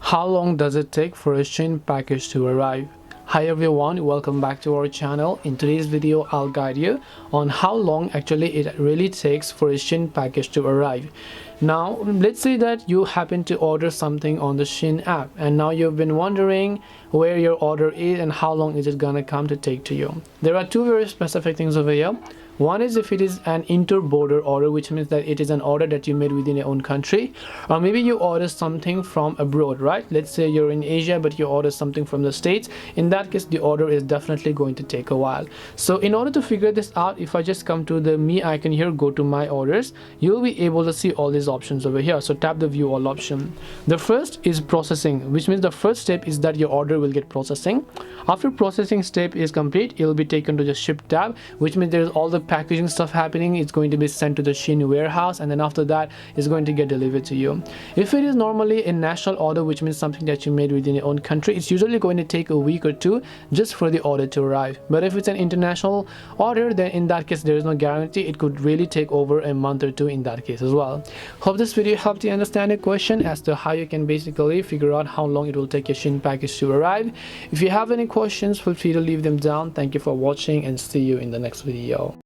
How long does it take for a Shein package to arrive? Hi everyone, welcome back to our channel. In today's video I'll guide you on how long actually it really takes for a Shein package to arrive. Now let's say that you happen to order something on the Shein app and now you've been wondering where your order is and how long is it gonna come to take to you. There are two very specific things over here. One is if it is an inter-border order, which means that it is an order that you made within your own country, or maybe you order something from abroad, right? Let's say you're in Asia but you order something from the States. In that case the order is definitely going to take a while. So in order to figure this out, if I just come to the me icon here, go to my orders, you'll be able to see all these options over here. So tap the view all option. The first is processing, which means the first step is that your order will get processing. After processing step is complete, it will be taken to the ship tab, which means there's all the packaging stuff happening. It's going to be sent to the Shein warehouse, and then after that it's going to get delivered to you. If it is normally a national order, which means something that you made within your own country, it's usually going to take a week or two just for the order to arrive. But if it's an international order, then in that case there is no guarantee. It could really take over a month or two in that case as well. Hope this video helped you understand a question as to how you can basically figure out how long it will take a Shein package to arrive. If you have any questions, feel free to leave them down. Thank you for watching and see you in the next video.